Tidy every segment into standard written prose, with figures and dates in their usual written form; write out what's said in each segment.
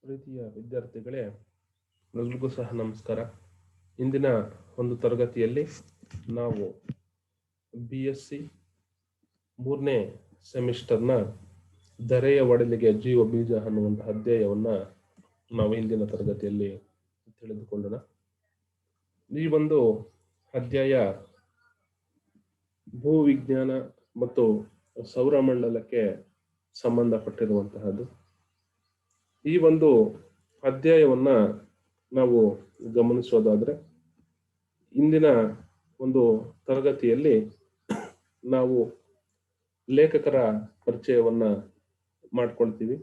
ಪ್ರೀತಿಯ ವಿದ್ಯಾರ್ಥಿಗಳೇ, ಎಲ್ರಿಗೂ ಸಹ ನಮಸ್ಕಾರ. ಇಂದಿನ ಒಂದು ತರಗತಿಯಲ್ಲಿ ನಾವು BSc 3ನೇ ಸೆಮಿಸ್ಟರ್ನ ಧರೆಯ ಒಡಲಿಗೆ ಜೀವ ಬೀಜ ಅನ್ನುವಂತಹ ಅಧ್ಯಾಯವನ್ನ ನಾವು ಇಂದಿನ ತರಗತಿಯಲ್ಲಿ ತಿಳಿದುಕೊಳ್ಳೋಣ. ಈ ಒಂದು ಅಧ್ಯಾಯ ಭೂವಿಜ್ಞಾನ ಮತ್ತು ಸೌರಮಂಡಲಕ್ಕೆ ಸಂಬಂಧಪಟ್ಟಿರುವಂತಹದ್ದು. ಈ ಒಂದು ಅಧ್ಯಾಯವನ್ನ ನಾವು ಗಮನಿಸೋದಾದ್ರೆ, ಇಂದಿನ ಒಂದು ತರಗತಿಯಲ್ಲಿ ನಾವು ಲೇಖಕರ ಪರಿಚಯವನ್ನ ಮಾಡ್ಕೊಳ್ತೀವಿ.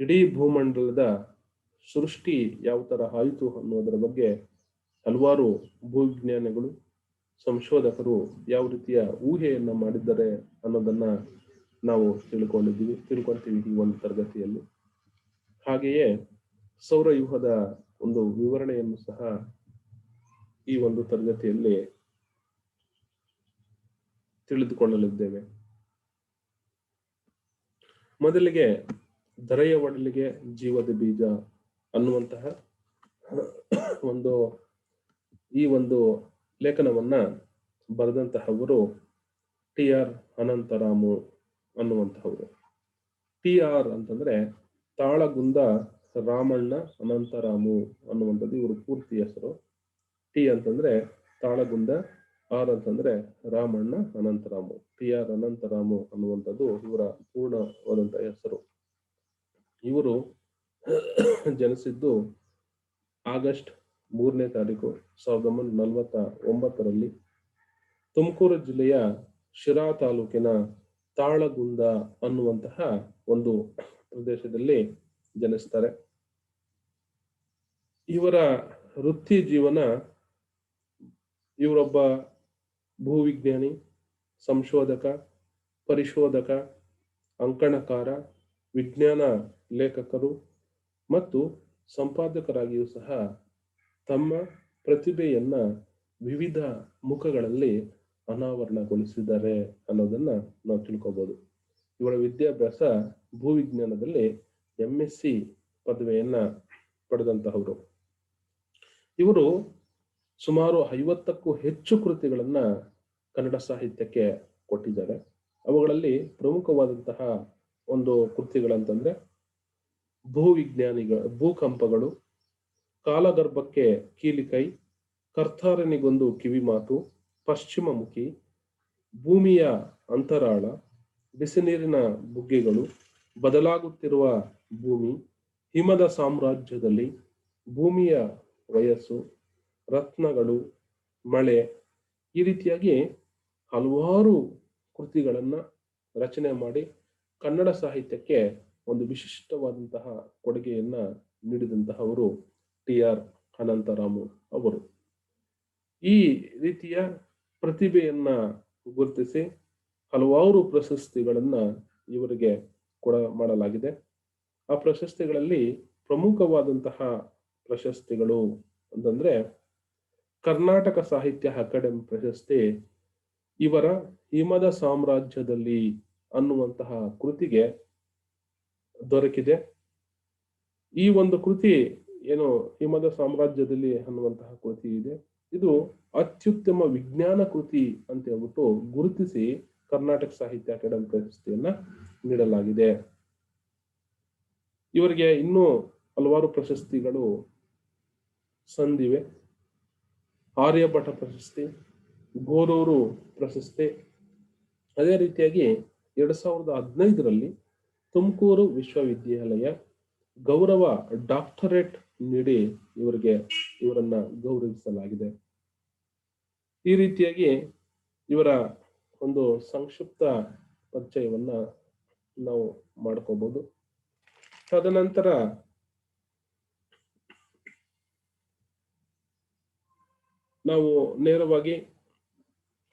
ಇಡೀ ಭೂಮಂಡಲದ ಸೃಷ್ಟಿ ಯಾವ ತರ ಆಯಿತು ಅನ್ನೋದರ ಬಗ್ಗೆ ಹಲವಾರು ಭೂವಿಜ್ಞಾನಿಗಳು, ಸಂಶೋಧಕರು ಯಾವ ರೀತಿಯ ಊಹೆಯನ್ನ ಮಾಡಿದ್ದಾರೆ ಅನ್ನೋದನ್ನ ನಾವು ತಿಳ್ಕೊಂತೀವಿ ಈ ಒಂದು ತರಗತಿಯಲ್ಲಿ. ಹಾಗೆಯೇ ಸೌರವ್ಯೂಹದ ಒಂದು ವಿವರಣೆಯನ್ನು ಸಹ ಈ ಒಂದು ತರಗತಿಯಲ್ಲಿ ತಿಳಿದುಕೊಳ್ಳಲಿದ್ದೇವೆ. ಮೊದಲಿಗೆ ಧರೆಯ ಒಡಲಿಗೆ ಜೀವದ ಬೀಜ ಅನ್ನುವಂತಹ ಈ ಒಂದು ಲೇಖನವನ್ನ ಬರೆದಂತಹವರು TR ಅನಂತರಾಮು ಅನ್ನುವಂತಹವರು. TR ಅಂತಂದ್ರೆ ತಾಳಗುಂದ ರಾಮಣ್ಣ ಅನಂತರಾಮು ಅನ್ನುವಂಥದ್ದು ಇವರು ಪೂರ್ತಿ ಹೆಸರು. T ಅಂತಂದ್ರೆ ತಾಳಗುಂದ, R ಅಂತಂದ್ರೆ ರಾಮಣ್ಣ ಅನಂತರಾಮು. TR ಅನಂತರಾಮು ಅನ್ನುವಂಥದ್ದು ಇವರ ಪೂರ್ಣವಾದಂತಹ ಹೆಸರು. ಇವರು ಜನಿಸಿದ್ದು ಆಗಸ್ಟ್ 3ನೇ ತಾರೀಕು 1949ರಲ್ಲಿ ತುಮಕೂರು ಜಿಲ್ಲೆಯ ಶಿರಾ ತಾಲೂಕಿನ ತಾಳಗುಂದ ಅನ್ನುವಂತಹ ಒಂದು ಪ್ರದೇಶದಲ್ಲಿ ಜನಿಸ್ತಾರೆ. ಇವರ ವೃತ್ತಿ ಜೀವನ, ಇವರೊಬ್ಬ ಭೂವಿಜ್ಞಾನಿ, ಸಂಶೋಧಕ, ಪರಿಶೋಧಕ, ಅಂಕಣಕಾರ, ವಿಜ್ಞಾನ ಲೇಖಕರು ಮತ್ತು ಸಂಪಾದಕರಾಗಿಯೂ ಸಹ ತಮ್ಮ ಪ್ರತಿಭೆಯನ್ನ ವಿವಿಧ ಮುಖಗಳಲ್ಲಿ ಅನಾವರಣಗೊಳಿಸಿದ್ದಾರೆ ಅನ್ನೋದನ್ನ ನಾವು ತಿಳ್ಕೊಬಹುದು. ಇವರ ವಿದ್ಯಾಭ್ಯಾಸ ಭೂವಿಜ್ಞಾನದಲ್ಲಿ MSc ಪದವಿಯನ್ನ ಪಡೆದಂತಹವರು. ಇವರು ಸುಮಾರು 50ಕ್ಕೂ ಹೆಚ್ಚು ಕೃತಿಗಳನ್ನ ಕನ್ನಡ ಸಾಹಿತ್ಯಕ್ಕೆ ಕೊಟ್ಟಿದ್ದಾರೆ. ಅವುಗಳಲ್ಲಿ ಪ್ರಮುಖವಾದಂತಹ ಒಂದು ಕೃತಿಗಳಂತಂದ್ರೆ ಭೂಕಂಪಗಳು, ಕಾಲಗರ್ಭಕ್ಕೆ ಕೀಲಿಕೈ, ಕರ್ತಾರನಿಗೊಂದು ಕಿವಿಮಾತು, ಪಶ್ಚಿಮಮುಖಿ, ಭೂಮಿಯ ಅಂತರಾಳ, ಬಿಸಿನೀರಿನ ಬುಗ್ಗೆಗಳು, ಬದಲಾಗುತ್ತಿರುವ ಭೂಮಿ, ಹಿಮದ ಸಾಮ್ರಾಜ್ಯದಲ್ಲಿ, ಭೂಮಿಯ ವಯಸ್ಸು, ರತ್ನಗಳು, ಮಳೆ, ಈ ರೀತಿಯಾಗಿ ಹಲವಾರು ಕೃತಿಗಳನ್ನ ರಚನೆ ಮಾಡಿ ಕನ್ನಡ ಸಾಹಿತ್ಯಕ್ಕೆ ಒಂದು ವಿಶಿಷ್ಟವಾದಂತಹ ಕೊಡುಗೆಯನ್ನ ನೀಡಿದಂತಹವರು TR ಅನಂತರಾಮು ಅವರು. ಈ ರೀತಿಯ ಪ್ರತಿಭೆಯನ್ನ ಗುರುತಿಸಿ ಹಲವಾರು ಪ್ರಶಸ್ತಿಗಳನ್ನ ಇವರಿಗೆ ಮಾಡಲಾಗಿದೆ. ಆ ಪ್ರಶಸ್ತಿಗಳಲ್ಲಿ ಪ್ರಮುಖವಾದಂತಹ ಪ್ರಶಸ್ತಿಗಳು ಅಂತಂದ್ರೆ ಕರ್ನಾಟಕ ಸಾಹಿತ್ಯ ಅಕಾಡೆಮಿ ಪ್ರಶಸ್ತಿ ಇವರ ಹಿಮದ ಸಾಮ್ರಾಜ್ಯದಲ್ಲಿ ಅನ್ನುವಂತಹ ಕೃತಿಗೆ ದೊರಕಿದೆ. ಈ ಒಂದು ಕೃತಿ ಏನು ಹಿಮದ ಸಾಮ್ರಾಜ್ಯದಲ್ಲಿ ಅನ್ನುವಂತಹ ಕೃತಿ ಇದೆ, ಇದು ಅತ್ಯುತ್ತಮ ವಿಜ್ಞಾನ ಕೃತಿ ಅಂತ ಹೇಳ್ಬಿಟ್ಟು ಗುರುತಿಸಿ ಕರ್ನಾಟಕ ಸಾಹಿತ್ಯ ಅಕಾಡೆಮಿ ಪ್ರಶಸ್ತಿಯನ್ನ ನೀಡಲಾಗಿದೆ. ಇವರಿಗೆ ಇನ್ನೂ ಹಲವಾರು ಪ್ರಶಸ್ತಿಗಳು ಸಂದಿವೆ. ಆರ್ಯಭಟ ಪ್ರಶಸ್ತಿ, ಗೋರೂರು ಪ್ರಶಸ್ತಿ. ಅದೇ ರೀತಿಯಾಗಿ 2015ರಲ್ಲಿ ತುಮಕೂರು ವಿಶ್ವವಿದ್ಯಾಲಯ ಗೌರವ ಡಾಕ್ಟರೇಟ್ ನೀಡಿ ಇವರನ್ನ ಗೌರವಿಸಲಾಗಿದೆ. ಈ ರೀತಿಯಾಗಿ ಇವರ ಒಂದು ಸಂಕ್ಷಿಪ್ತ ಪರಿಚಯವನ್ನ ನಾವು ಮಾಡ್ಕೋಬಹುದು. ತದನಂತರ ನಾವು ನೇರವಾಗಿ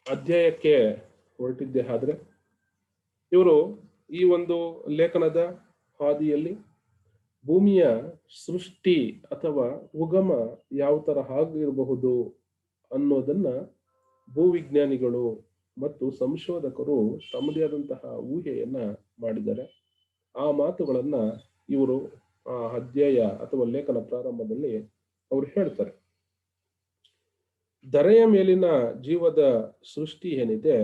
ಅಧ್ಯಾಯಕ್ಕೆ ಹೊರಟಿದ್ದೆ ಆದ್ರೆ, ಇವರು ಈ ಒಂದು ಲೇಖನದ ಹಾದಿಯಲ್ಲಿ ಭೂಮಿಯ ಸೃಷ್ಟಿ ಅಥವಾ ಉಗಮ ಯಾವ ತರ ಆಗಿರಬಹುದು ಅನ್ನೋದನ್ನ ಭೂವಿಜ್ಞಾನಿಗಳು ಮತ್ತು ಸಂಶೋಧಕರು ತಮ್ಮದೇ ಆದಂತಹ ಊಹೆಯನ್ನ ಮಾಡಿದ್ದಾರೆ. ಆ ಮಾತುಗಳನ್ನ ಇವರು ಅಧ್ಯಾಯ ಅಥವಾ ಲೇಖನ ಪ್ರಾರಂಭದಲ್ಲಿ ಅವರು ಹೇಳ್ತಾರೆ, ಧರೆಯ ಮೇಲಿನ ಜೀವದ ಸೃಷ್ಟಿ ಏನಿದೆ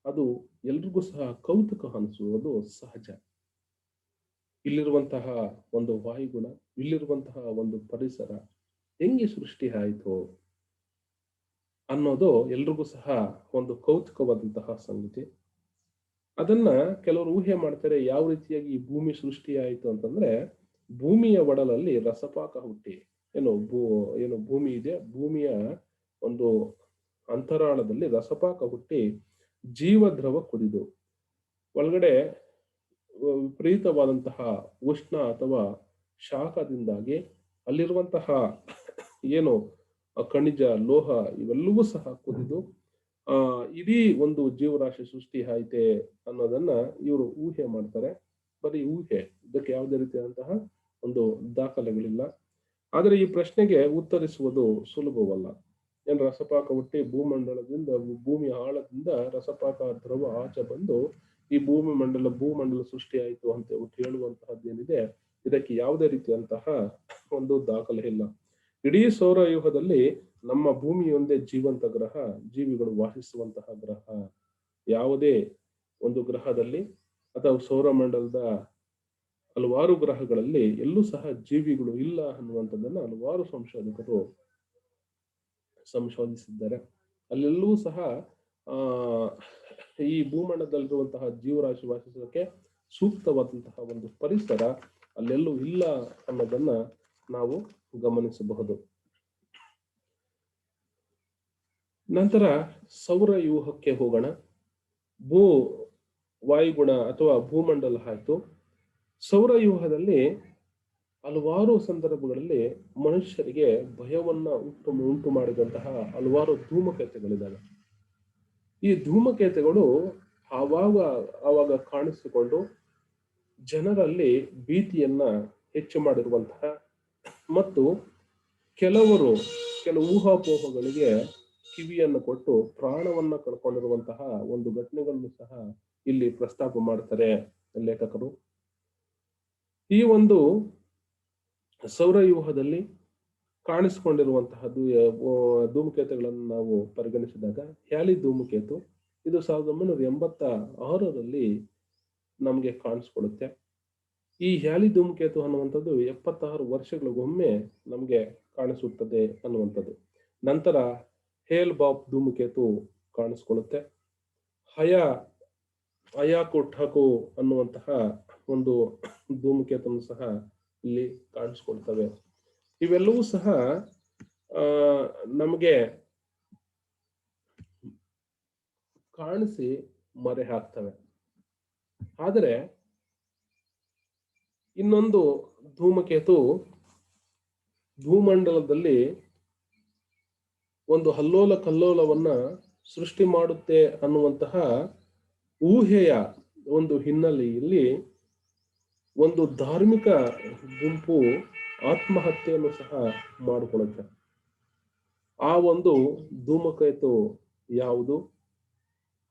ಅದು ಎಲ್ರಿಗೂ ಸಹ ಕೌತುಕ ಅನಿಸುವುದು ಸಹಜ. ಇಲ್ಲಿರುವಂತಹ ಒಂದು ವಾಯುಗುಣ, ಇಲ್ಲಿರುವಂತಹ ಒಂದು ಪರಿಸರ ಹೆಂಗೆ ಸೃಷ್ಟಿ ಆಯಿತು ಅನ್ನೋದು ಎಲ್ರಿಗೂ ಸಹ ಒಂದು ಕೌತುಕವಾದಂತಹ ಸಂಗತಿ. ಅದನ್ನ ಕೆಲವರು ಊಹೆ ಮಾಡ್ತಾರೆ, ಯಾವ ರೀತಿಯಾಗಿ ಈ ಭೂಮಿ ಸೃಷ್ಟಿ ಆಯಿತು ಅಂತಂದ್ರೆ, ಭೂಮಿಯ ಒಡಲಲ್ಲಿ ರಸಪಾಕ ಹುಟ್ಟಿ, ಏನು ಭೂಮಿ ಇದೆ, ಭೂಮಿಯ ಒಂದು ಅಂತರಾಳದಲ್ಲಿ ರಸಪಾಕ ಹುಟ್ಟಿ ಜೀವದ್ರವ ಕುದಿದು ಒಳಗಡೆ ವಿಪರೀತವಾದಂತಹ ಉಷ್ಣ ಅಥವಾ ಶಾಖದಿಂದಾಗಿ ಅಲ್ಲಿರುವಂತಹ ಏನು ಖನಿಜ, ಲೋಹ ಇವೆಲ್ಲವೂ ಸಹ ಕುದಿದು ಇಡೀ ಒಂದು ಜೀವರಾಶಿ ಸೃಷ್ಟಿ ಆಯ್ತೆ ಅನ್ನೋದನ್ನ ಇವರು ಊಹೆ ಮಾಡ್ತಾರೆ. ಬರೀ ಊಹೆ, ಇದಕ್ಕೆ ಯಾವುದೇ ರೀತಿಯಾದಂತಹ ಒಂದು ದಾಖಲೆಗಳಿಲ್ಲ. ಆದರೆ ಈ ಪ್ರಶ್ನೆಗೆ ಉತ್ತರಿಸುವುದು ಸುಲಭವಲ್ಲ. ಏನು ರಸಪಾಕ ಹುಟ್ಟಿ ಭೂಮಂಡಲದಿಂದ, ಭೂಮಿಯ ಆಳದಿಂದ ರಸಪಾಕ ದ್ರವ ಆಚೆ ಬಂದು ಈ ಭೂಮಂಡಲ ಸೃಷ್ಟಿ ಆಯಿತು ಅಂತ ಹೇಳುವಂತಹದ್ದೇನಿದೆ, ಇದಕ್ಕೆ ಯಾವುದೇ ರೀತಿಯಂತಹ ಒಂದು ದಾಖಲೆ ಇಲ್ಲ. ಇಡೀ ಸೌರವ್ಯೂಹದಲ್ಲಿ ನಮ್ಮ ಭೂಮಿಯೊಂದೇ ಜೀವಂತ ಗ್ರಹ, ಜೀವಿಗಳು ವಾಸಿಸುವಂತಹ ಗ್ರಹ. ಯಾವುದೇ ಒಂದು ಗ್ರಹದಲ್ಲಿ ಅಥವಾ ಸೌರಮಂಡಲದ ಹಲವಾರು ಗ್ರಹಗಳಲ್ಲಿ ಎಲ್ಲೂ ಸಹ ಜೀವಿಗಳು ಇಲ್ಲ ಅನ್ನುವಂಥದ್ದನ್ನ ಹಲವಾರು ಸಂಶೋಧಕರು ಸಂಶೋಧಿಸಿದ್ದಾರೆ. ಅಲ್ಲೆಲ್ಲೂ ಸಹ ಈ ಭೂಮಂಡಲದಲ್ಲಿರುವಂತಹ ಜೀವರಾಶಿ ವಾಸಿಸೋಕೆ ಸೂಕ್ತವಾದಂತಹ ಒಂದು ಪರಿಸರ ಅಲ್ಲೆಲ್ಲೂ ಇಲ್ಲ ಅನ್ನೋದನ್ನ ನಾವು ಗಮನಿಸಬಹುದು. ನಂತರ ಸೌರವ್ಯೂಹಕ್ಕೆ ಹೋಗೋಣ. ವಾಯುಗುಣ ಅಥವಾ ಭೂಮಂಡಲ ಆಯ್ತು. ಸೌರವ್ಯೂಹದಲ್ಲಿ ಹಲವಾರು ಸಂದರ್ಭಗಳಲ್ಲಿ ಮನುಷ್ಯರಿಗೆ ಭಯವನ್ನ ಉಂಟು ಮಾಡಿದಂತಹ ಹಲವಾರು ಧೂಮಕೇತುಗಳಿದ್ದಾವೆ. ಈ ಧೂಮಕೇತುಗಳು ಆವಾಗ ಕಾಣಿಸಿಕೊಂಡು ಜನರಲ್ಲಿ ಭೀತಿಯನ್ನ ಹೆಚ್ಚು ಮಾಡಿರುವಂತಹ ಮತ್ತು ಕೆಲವು ಊಹಾಪೋಹಗಳಿಗೆ ಕಿವಿಯನ್ನು ಕೊಟ್ಟು ಪ್ರಾಣವನ್ನ ಕಳ್ಕೊಂಡಿರುವಂತಹ ಒಂದು ಘಟನೆಗಳನ್ನು ಸಹ ಇಲ್ಲಿ ಪ್ರಸ್ತಾಪ ಮಾಡ್ತಾರೆ ಲೇಖಕರು. ಈ ಒಂದು ಸೌರವ್ಯೂಹದಲ್ಲಿ ಕಾಣಿಸಿಕೊಂಡಿರುವಂತಹ ಧೂಮಕೇತುಗಳನ್ನು ನಾವು ಪರಿಗಣಿಸಿದಾಗ, ಹ್ಯಾಲಿ ಧೂಮಕೇತು ಇದು 1986ರಲ್ಲಿ ನಮಗೆ ಕಾಣಿಸ್ಕೊಳ್ಳುತ್ತೆ. ಈ ಹ್ಯಾಲಿ ಧೂಮಕೇತು ಅನ್ನುವಂಥದ್ದು 76 ವರ್ಷಗಳಿಗೊಮ್ಮೆ ನಮಗೆ ಕಾಣಿಸುತ್ತದೆ ಅನ್ನುವಂಥದ್ದು. ನಂತರ ಹೇಲ್ ಬಾಪ್ ಧೂಮಕೇತು ಕಾಣಿಸ್ಕೊಳ್ಳುತ್ತೆ. ಹಯಾಕುಟಾಕು ಅನ್ನುವಂತಹ ಒಂದು ಧೂಮಕೇತನ್ನು ಸಹ ಇಲ್ಲಿ ಕಾಣಿಸ್ಕೊಳ್ತವೆ. ಇವೆಲ್ಲವೂ ಸಹ ನಮಗೆ ಕಾಣಿಸಿ ಮರೆ ಹಾಕ್ತವೆ. ಆದರೆ ಇನ್ನೊಂದು ಧೂಮಕೇತು ಭೂಮಂಡಲದಲ್ಲಿ ಒಂದು ಅಲ್ಲೋಲ ಕಲ್ಲೋಲವನ್ನ ಸೃಷ್ಟಿ ಮಾಡುತ್ತೆ ಅನ್ನುವಂತಹ ಊಹೆಯ ಒಂದು ಹಿನ್ನೆಲೆಯಲ್ಲಿ ಒಂದು ಧಾರ್ಮಿಕ ಗುಂಪು ಆತ್ಮಹತ್ಯೆಯನ್ನು ಸಹ ಮಾಡಿಕೊಳ್ಳುತ್ತೆ. ಆ ಒಂದು ಧೂಮಕೇತು ಯಾವುದು,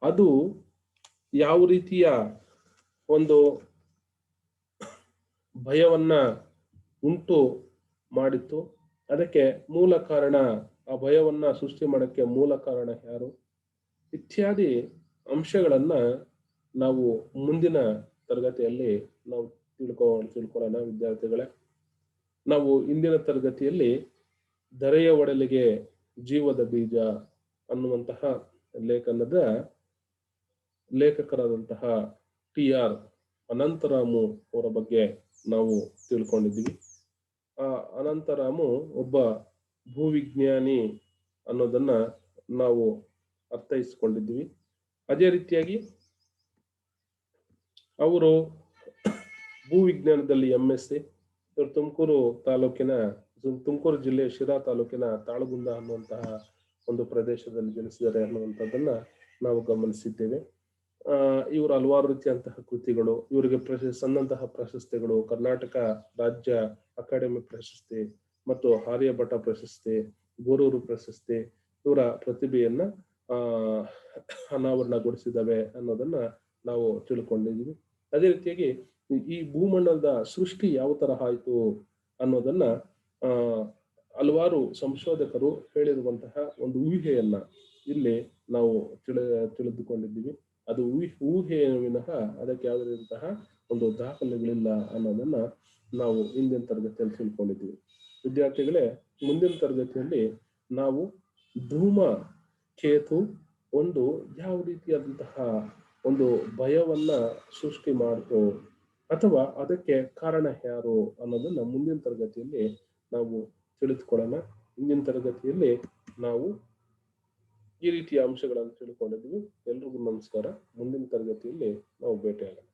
ಅದು ಯಾವ ರೀತಿಯ ಒಂದು ಭಯವನ್ನ ಉಂಟು ಮಾಡಿತ್ತು, ಅದಕ್ಕೆ ಮೂಲ ಕಾರಣ, ಆ ಭಯವನ್ನ ಸೃಷ್ಟಿ ಮಾಡಕ್ಕೆ ಮೂಲ ಕಾರಣ ಯಾರು, ಇತ್ಯಾದಿ ಅಂಶಗಳನ್ನ ನಾವು ಮುಂದಿನ ತರಗತಿಯಲ್ಲಿ ನಾವು ತಿಳ್ಕೊಳ್ಳೋಣ ವಿದ್ಯಾರ್ಥಿಗಳೇ. ನಾವು ಇಂದಿನ ತರಗತಿಯಲ್ಲಿ ಧರೆಯ ಒಡಲಿಗೆ ಜೀವದ ಬೀಜ ಅನ್ನುವಂತಹ ಲೇಖನದ ಲೇಖಕರಾದಂತಹ TR ಅನಂತರಾಮು ಅವರ ಬಗ್ಗೆ ನಾವು ತಿಳ್ಕೊಂಡಿದ್ದೀವಿ. ಆ ಅನಂತರಾಮು ಒಬ್ಬ ಭೂವಿಜ್ಞಾನಿ ಅನ್ನೋದನ್ನ ನಾವು ಅರ್ಥೈಸಿಕೊಂಡಿದ್ದೀವಿ. ಅದೇ ರೀತಿಯಾಗಿ ಅವರು ಭೂವಿಜ್ಞಾನದಲ್ಲಿ MSc, ತುಮಕೂರು ಜಿಲ್ಲೆಯ ಶಿರಾ ತಾಲೂಕಿನ ತಾಳಗುಂದ ಅನ್ನುವಂತಹ ಒಂದು ಪ್ರದೇಶದಲ್ಲಿ ಜನಿಸಿದ್ದಾರೆ ಅನ್ನುವಂಥದ್ದನ್ನ ನಾವು ಗಮನಿಸಿದ್ದೇವೆ. ಇವರು ಹಲವಾರು ರೀತಿಯಂತಹ ಕೃತಿಗಳು, ಇವರಿಗೆ ಸಂದಂತಹ ಪ್ರಶಸ್ತಿಗಳು, ಕರ್ನಾಟಕ ರಾಜ್ಯ ಅಕಾಡೆಮಿ ಪ್ರಶಸ್ತಿ ಮತ್ತು ಆರ್ಯಭಟ ಪ್ರಶಸ್ತಿ, ಗೋರೂರು ಪ್ರಶಸ್ತಿ ಇವರ ಪ್ರತಿಭೆಯನ್ನ ಅನಾವರಣಗೊಳಿಸಿದವೆ ಅನ್ನೋದನ್ನ ನಾವು ತಿಳ್ಕೊಂಡಿದ್ದೀವಿ. ಅದೇ ರೀತಿಯಾಗಿ ಈ ಭೂಮಂಡಲದ ಸೃಷ್ಟಿ ಯಾವ ತರಹ ಆಯಿತು ಅನ್ನೋದನ್ನ ಆ ಹಲವಾರು ಸಂಶೋಧಕರು ಹೇಳಿರುವಂತಹ ಒಂದು ಊಹೆಯನ್ನ ಇಲ್ಲಿ ನಾವು ತಿಳಿದುಕೊಂಡಿದ್ದೀವಿ. ಅದು ಊಹೆಯ ವಿನಃ ಅದಕ್ಕೆ ಯಾವುದಾದಂತಹ ಒಂದು ದಾಖಲೆಗಳಿಲ್ಲ ಅನ್ನೋದನ್ನ ನಾವು ಹಿಂದಿನ ತರಗತಿಯಲ್ಲಿ ತಿಳ್ಕೊಂಡಿದ್ದೀವಿ. ವಿದ್ಯಾರ್ಥಿಗಳೇ, ಮುಂದಿನ ತರಗತಿಯಲ್ಲಿ ನಾವು ಧೂಮ ಕೇತು ಒಂದು ಯಾವ ರೀತಿಯಾದಂತಹ ಒಂದು ಭಯವನ್ನ ಸೃಷ್ಟಿ ಮಾಡ್ತು ಅಥವಾ ಅದಕ್ಕೆ ಕಾರಣ ಯಾರು ಅನ್ನೋದನ್ನ ಮುಂದಿನ ತರಗತಿಯಲ್ಲಿ ನಾವು ತಿಳಿದುಕೊಳ್ಳೋಣ. ಮುಂದಿನ ತರಗತಿಯಲ್ಲಿ ನಾವು ಈ ರೀತಿಯ ಅಂಶಗಳನ್ನು ತಿಳ್ಕೊಂಡಿದ್ವಿ. ಎಲ್ರಿಗೂ ನಮಸ್ಕಾರ. ಮುಂದಿನ ತರಗತಿಯಲ್ಲಿ ನಾವು ಭೇಟಿಯಾಗೋಣ.